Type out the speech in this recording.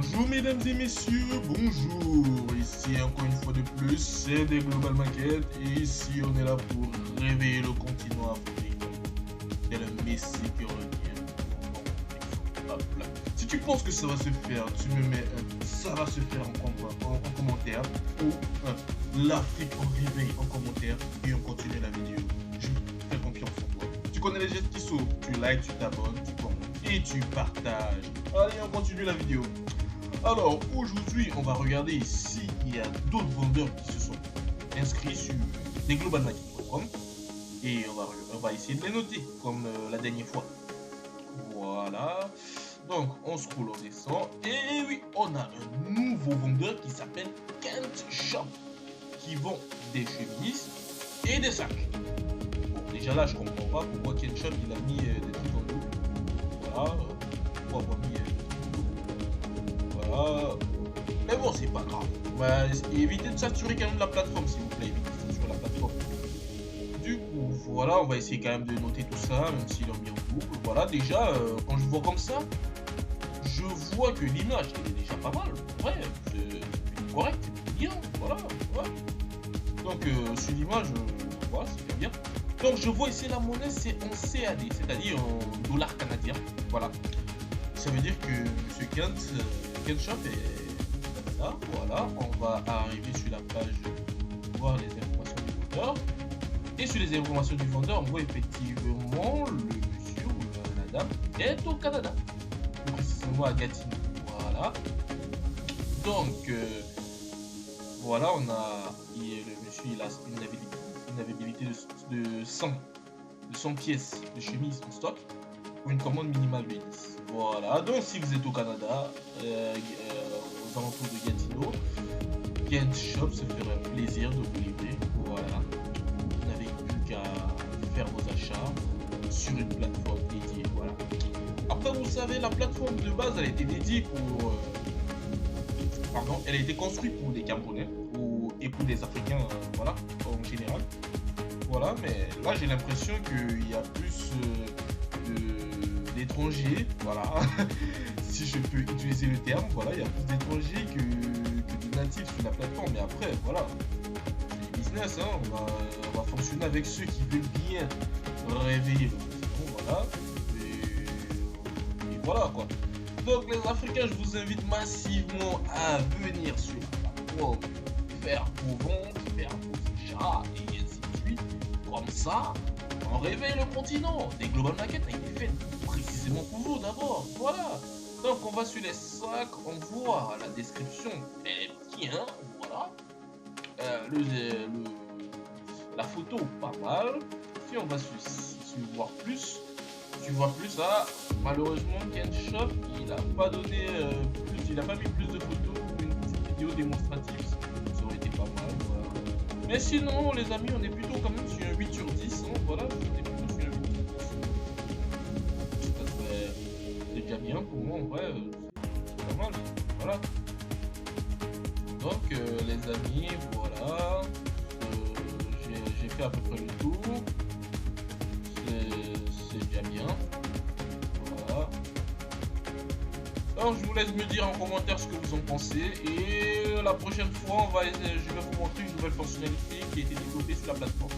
Bonjour mesdames et messieurs, bonjour. Ici encore une fois de plus, c'est des Global Market et ici on est là pour réveiller le continent africain. C'est le Messi qui revient. Si tu penses que ça va se faire, tu me mets un ça va se faire en commentaire ou un l'Afrique en réveil en commentaire et on continue la vidéo. Je fais confiance en toi. Tu connais les gestes qui s'ouvrent, tu likes, tu t'abonnes, tu commentes et tu partages. Allez, on continue la vidéo. Alors, aujourd'hui, on va regarder ici, il y a d'autres vendeurs qui se sont inscrits sur desglobalmarket.com et on va essayer de les noter, comme la dernière fois. Voilà. Donc, on scroll, on descend. Et oui, on a un nouveau vendeur qui s'appelle Kent Shop, qui vend des chemises et des sacs. Bon, déjà là, je comprends pas pourquoi Kent Shop, il a mis des trucs en double. Voilà. Pourquoi avoir mis voilà. Mais bon, c'est pas grave. Bah, évitez de saturer quand même la plateforme, s'il vous plaît. Évitez de saturer la plateforme. Du coup, voilà, on va essayer quand même de noter tout ça, même s'il est mis en double. Voilà, déjà, quand je vois comme ça, je vois que l'image, elle est déjà pas mal. Ouais, c'est correct, c'est bien. Voilà, ouais. Donc, sur l'image, voilà, c'est bien. Donc, je vois ici la monnaie, c'est en CAD, c'est-à-dire en dollars canadiens. Voilà. Ça veut dire que M. Kent Shop est là. Voilà, on va arriver sur la page voir les informations du vendeur. Et sur les informations du vendeur, on voit effectivement le monsieur ou la dame est au Canada. Plus précisément à Gatineau. Voilà. Donc, voilà, on a. Le monsieur il a une availabilité de 100 pièces de chemise en stock pour une commande minimale de 10. Voilà, donc si vous êtes au Canada, aux alentours de Gatineau, Kent Shop se fera un plaisir de vous livrer. Voilà, vous n'avez plus qu'à faire vos achats sur une plateforme dédiée. Voilà. Après, vous savez, la plateforme de base, elle a été dédiée pour. Pardon, elle a été construite pour des Camerounais et pour des Africains, voilà, en général. Voilà, mais là, j'ai l'impression qu'il y a plus d'étrangers, voilà, si je peux utiliser le terme, voilà, il y a plus d'étrangers que de natifs sur la plateforme, mais après, voilà, c'est business, hein, on va fonctionner avec ceux qui veulent bien réveiller le continent, voilà, et voilà, quoi. Donc, les Africains, je vous invite massivement à venir sur la plateforme, faire vos ventes, faire vos achats, et ainsi de suite, comme ça, on réveille le continent. Des Global Market a été fait précisément pour vous d'abord. Voilà. Donc on va sur les sacs, on voit la description. Elle est bien, voilà. La photo, pas mal. Si on va sur voir plus, tu vois plus ça. Malheureusement, Kent Shop, il n'a pas donné plus, il n'a pas mis plus de photos ou une petite vidéo démonstrative. Ça aurait été pas mal, voilà. Mais sinon, les amis, on est plutôt quand même sur un 8 sur 10. Hein, voilà, on est plutôt sur un 8 sur 10. Ça serait, c'est déjà bien pour moi, en vrai, c'est pas mal. Voilà. Donc, les amis, voilà. J'ai fait à peu près le tour. C'est déjà bien. Voilà. Alors, je vous laisse me dire en commentaire ce que vous en pensez. Et la prochaine fois, je vais vous montrer une nouvelle fonctionnalité qui a été développée sur la plateforme.